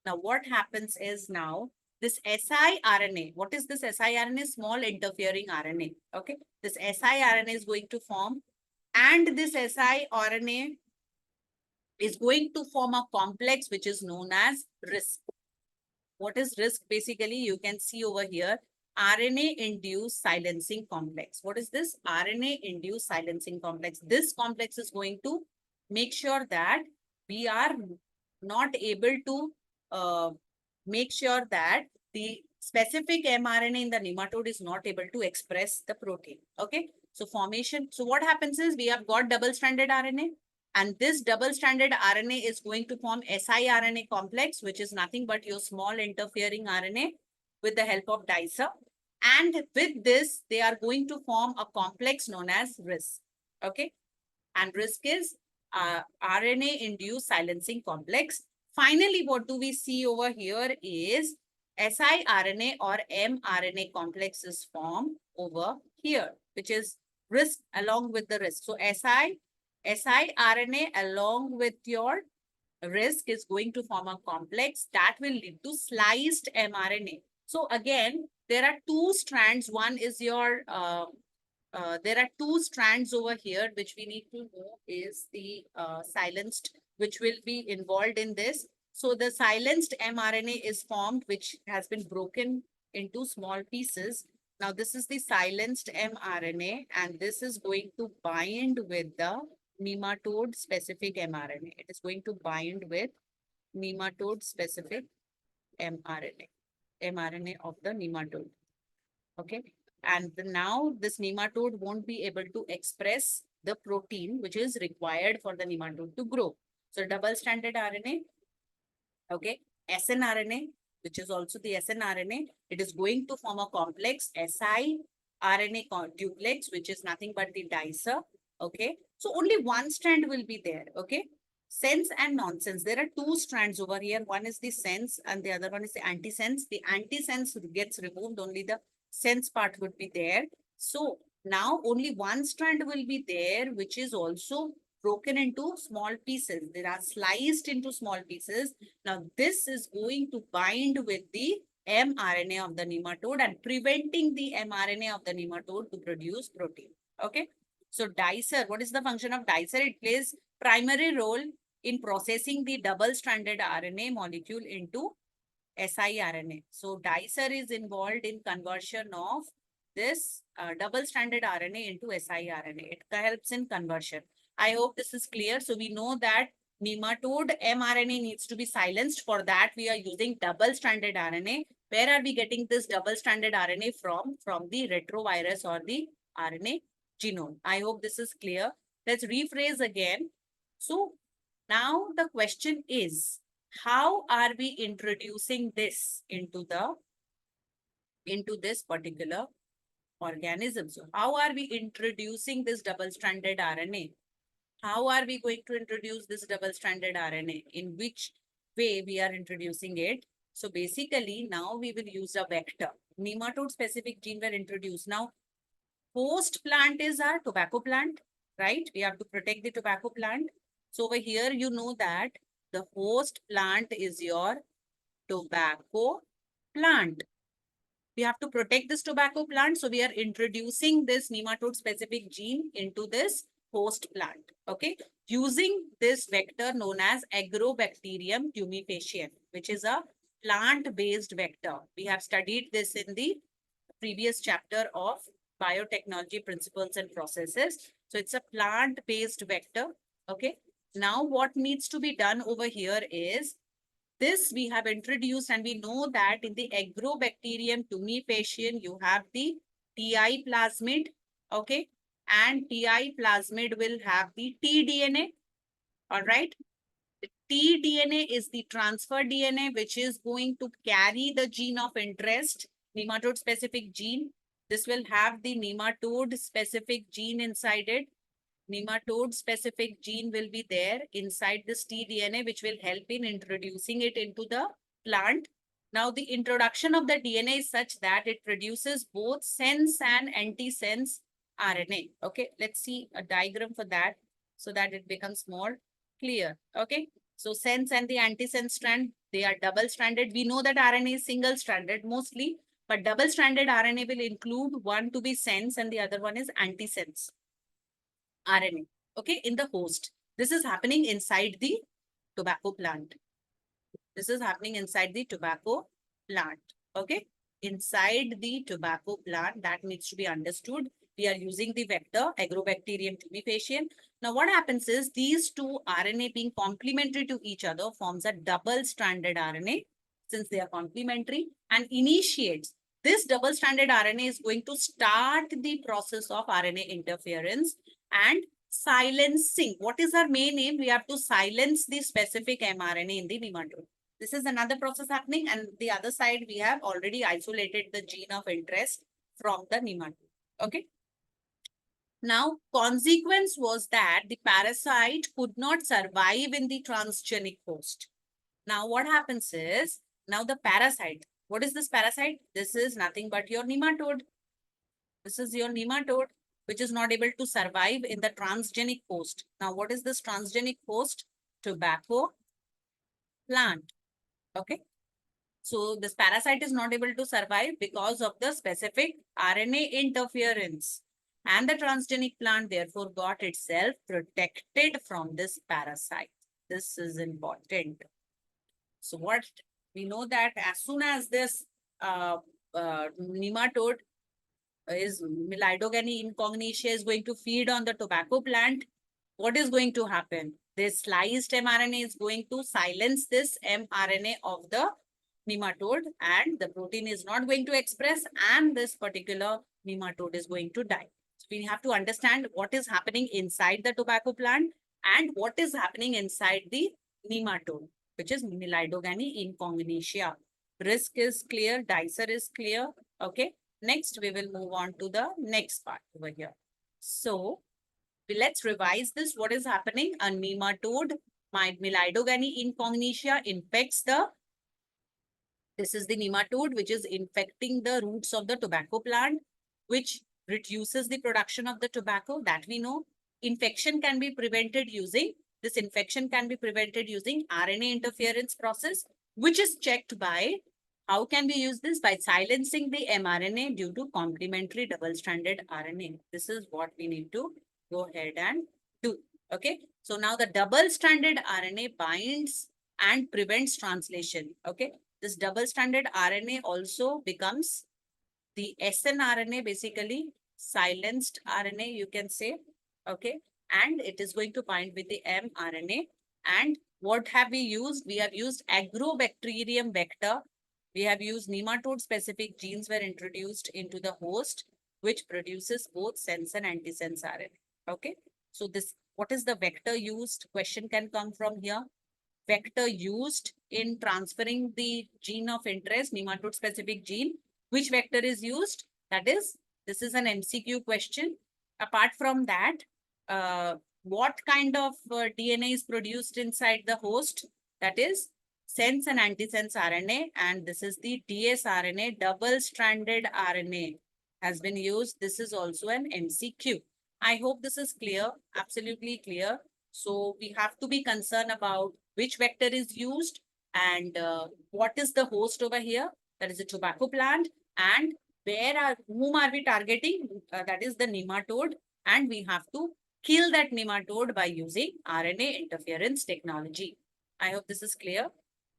Now what happens is, now this siRNA, what is this siRNA? Small interfering RNA. Okay. This siRNA is going to form, and this siRNA is going to form a complex which is known as RISC. What is RISC? Basically, you can see over here, RNA-induced silencing complex. What is this? RNA-induced silencing complex. This complex is going to make sure that we are not able to make sure that the specific mRNA in the nematode is not able to express the protein. Okay. So formation. So what happens is, we have got double-stranded RNA. And this double-stranded RNA is going to form siRNA complex, which is nothing but your small interfering RNA with the help of dicer. And with this, they are going to form a complex known as RISC. Okay. And RISC is RNA-induced silencing complex. Finally, what do we see over here is siRNA or mRNA complex is formed over here, which is RISC along with the RISC. So siRNA along with your RISC is going to form a complex that will lead to sliced mRNA. So again, there are two strands. One is your, there are two strands over here, which we need to know is the silenced, which will be involved in this. So the silenced mRNA is formed, which has been broken into small pieces. Now this is the silenced mRNA, and this is going to bind with the nematode specific mRNA. It is going to bind with nematode specific mRNA of the nematode. Okay. And now this nematode won't be able to express the protein which is required for the nematode to grow. So double-stranded RNA, okay, snRNA, which is also the snRNA, it is going to form a complex siRNA duplex, which is nothing but the dicer. Okay. So only one strand will be there. Okay. Sense and nonsense. There are two strands over here. One is the sense and the other one is the antisense. The antisense gets removed. Only the sense part would be there. So now only one strand will be there, which is also broken into small pieces. They are sliced into small pieces. Now this is going to bind with the mRNA of the nematode and preventing the mRNA of the nematode to produce protein. Okay. So dicer, what is the function of dicer? It plays primary role in processing the double-stranded RNA molecule into siRNA. So dicer is involved in conversion of this double-stranded RNA into siRNA. It helps in conversion. I hope this is clear. So we know that nematode mRNA needs to be silenced. For that, we are using double-stranded RNA. Where are we getting this double-stranded RNA from? From the retrovirus or the RNA genome. I hope this is clear. Let's rephrase again. So now the question is, how are we introducing this into this particular organism? So how are we introducing this double-stranded RNA? How are we going to introduce this double-stranded RNA? In which way we are introducing it? So basically now we will use a vector. Nematode specific gene were introduced. Now Host plant is our tobacco plant, right? We have to protect the tobacco plant. So over here, you know that the host plant is your tobacco plant. We have to protect this tobacco plant. So we are introducing this nematode specific gene into this host plant. Okay. Using this vector known as Agrobacterium tumefaciens, which is a plant-based vector. We have studied this in the previous chapter of biotechnology principles and processes. So it's a plant-based vector. Okay. Now what needs to be done over here is this we have introduced, and we know that in the Agrobacterium tumefaciens, you have the TI plasmid, okay? And TI plasmid will have the tDNA, all right? The tDNA is the transfer DNA, which is going to carry the gene of interest, nematode specific gene. This will have the nematode specific gene inside it. Nematode specific gene will be there inside this tDNA, which will help in introducing it into the plant. Now, the introduction of the DNA is such that it produces both sense and antisense RNA. Okay, let's see a diagram for that so that it becomes more clear. Okay, so sense and the antisense strand, they are double-stranded. We know that RNA is single-stranded mostly, but double-stranded RNA will include one to be sense and the other one is antisense RNA, okay, in the host. This is happening inside the tobacco plant. This is happening inside the tobacco plant, okay? Inside the tobacco plant, that needs to be understood. We are using the vector Agrobacterium tumefaciens. Now, what happens is these two RNA being complementary to each other forms a double-stranded RNA since they are complementary and initiates. This double-stranded RNA is going to start the process of RNA interference and silencing. What is our main aim? We have to silence the specific mRNA in the nematode. This is another process happening, and the other side, we have already isolated the gene of interest from the nematode. Okay. Now, consequence was that the parasite could not survive in the transgenic host. Now, what happens is, now the parasite, what is this parasite? This is nothing but your nematode. This is your nematode, which is not able to survive in the transgenic host. Now, what is this transgenic host? Tobacco plant. Okay. So this parasite is not able to survive because of the specific RNA interference. And the transgenic plant therefore got itself protected from this parasite. This is important. So what we know that as soon as this nematode is Milidogany incognitia is going to feed on the tobacco plant, what is going to happen? This sliced mRNA is going to silence this mRNA of the nematode and the protein is not going to express and this particular nematode is going to die. So we have to understand what is happening inside the tobacco plant and what is happening inside the nematode, which is Milidogany incognitia. Risk is clear, dicer is clear. Okay. Next, we will move on to the next part over here. So, let's revise this. What is happening? A nematode, Milidogany incognitia infects this is the nematode which is infecting the roots of the tobacco plant, which reduces the production of the tobacco, that we know. Infection can be prevented using, this infection can be prevented using RNA interference process, which is checked by, how can we use this? By silencing the mRNA due to complementary double-stranded RNA. This is what we need to go ahead and do. Okay. So now the double-stranded RNA binds and prevents translation. Okay. This double-stranded RNA also becomes the snRNA, basically silenced RNA, you can say. Okay. And it is going to bind with the mRNA. And what have we used? We have used Agrobacterium vector. We have used nematode-specific genes were introduced into the host, which produces both sense and antisense RNA. Okay. So this, what is the vector used? Question can come from here. Vector used in transferring the gene of interest, nematode-specific gene. Which vector is used? That is, this is an MCQ question. Apart from that, what kind of DNA is produced inside the host? That is sense and antisense RNA, and this is the dsRNA, double-stranded RNA. has been used. This is also an MCQ. I hope this is clear, absolutely clear. So we have to be concerned about which vector is used and what is the host over here. That is a tobacco plant, and whom are we targeting? That is the nematode, and we have to kill that nematode by using RNA interference technology. I hope this is clear.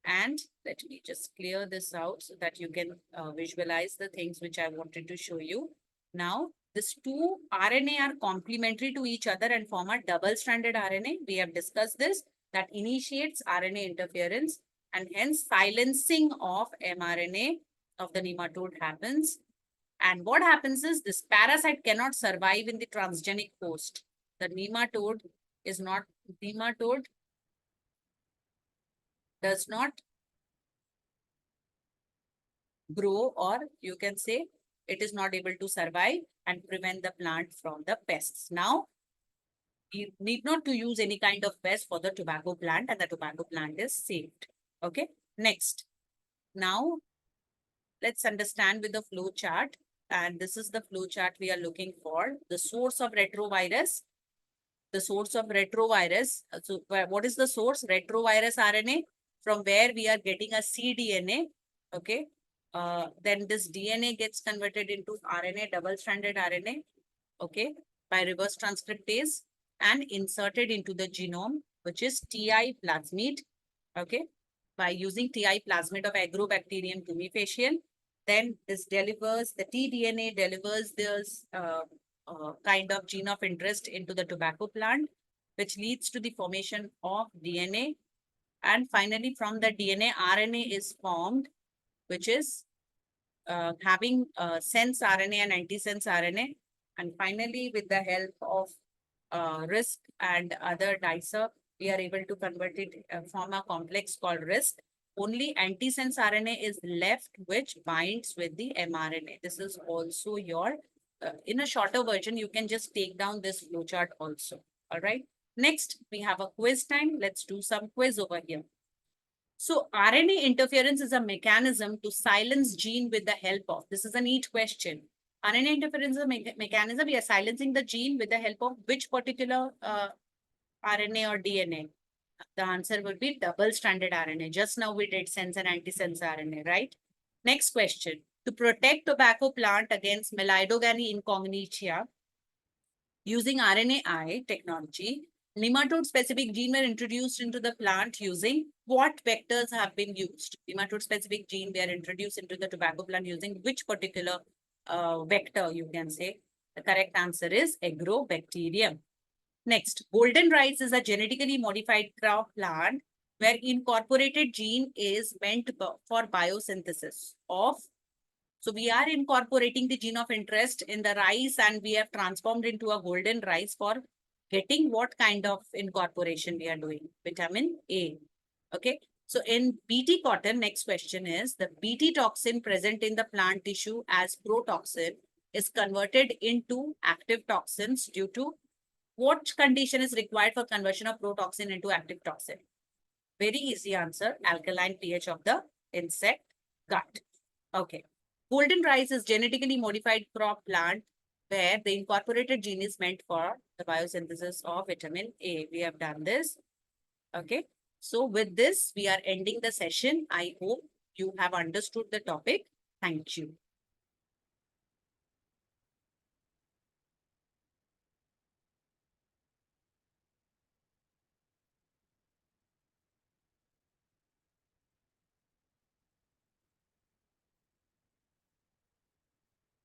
And let me just clear this out so that you can visualize the things which I wanted to show you. Now, these two RNA are complementary to each other and form a double-stranded RNA. We have discussed this, that initiates RNA interference, and hence silencing of mRNA of the nematode happens. And what happens is this parasite cannot survive in the transgenic host. The nematode does not grow, or you can say it is not able to survive and prevent the plant from the pests. Now, you need not to use any kind of pest for the tobacco plant, and the tobacco plant is saved. Okay, next. Now, let's understand with the flow chart. And this is the flow chart we are looking for. The source of retrovirus. The source of retrovirus. So, what is the source? Retrovirus RNA, from where we are getting a cDNA. Okay. Then this DNA gets converted into RNA, double-stranded RNA, okay, by reverse transcriptase and inserted into the genome, which is TI plasmid, okay, by using TI plasmid of Agrobacterium tumefacial. Then this delivers, the tDNA delivers this kind of gene of interest into the tobacco plant, which leads to the formation of DNA. And finally, from the DNA, RNA is formed, which is having sense RNA and antisense RNA. And finally, with the help of RISC and other dicer, we are able to convert it, form a complex called RISC. Only antisense RNA is left, which binds with the mRNA. This is also your, in a shorter version, you can just take down this flowchart also. All right. Next, we have a quiz time. Let's do some quiz over here. So RNA interference is a mechanism to silence gene with the help of, this is a neat question. RNA interference is a mechanism, we are silencing the gene with the help of which particular RNA or DNA? The answer would be double-stranded RNA. Just now we did sense and antisense RNA, right? Next question. To protect tobacco plant against Melidogany incognita, using RNAi technology, nematode-specific gene were introduced into the plant using what vectors have been used? Nematode-specific gene were introduced into the tobacco plant using which particular vector, you can say? The correct answer is Agrobacterium. Next, golden rice is a genetically modified crop plant where incorporated gene is meant for biosynthesis of. So we are incorporating the gene of interest in the rice, and we have transformed into a golden rice for getting what kind of incorporation we are doing? Vitamin A. Okay. So in BT cotton, next question is the BT toxin present in the plant tissue as protoxin is converted into active toxins due to what condition is required for conversion of protoxin into active toxin? Very easy answer, alkaline pH of the insect gut. Okay. Golden rice is genetically modified crop plant where the incorporated gene is meant for the biosynthesis of vitamin A. We have done this. Okay. So with this, we are ending the session. I hope you have understood the topic. Thank you.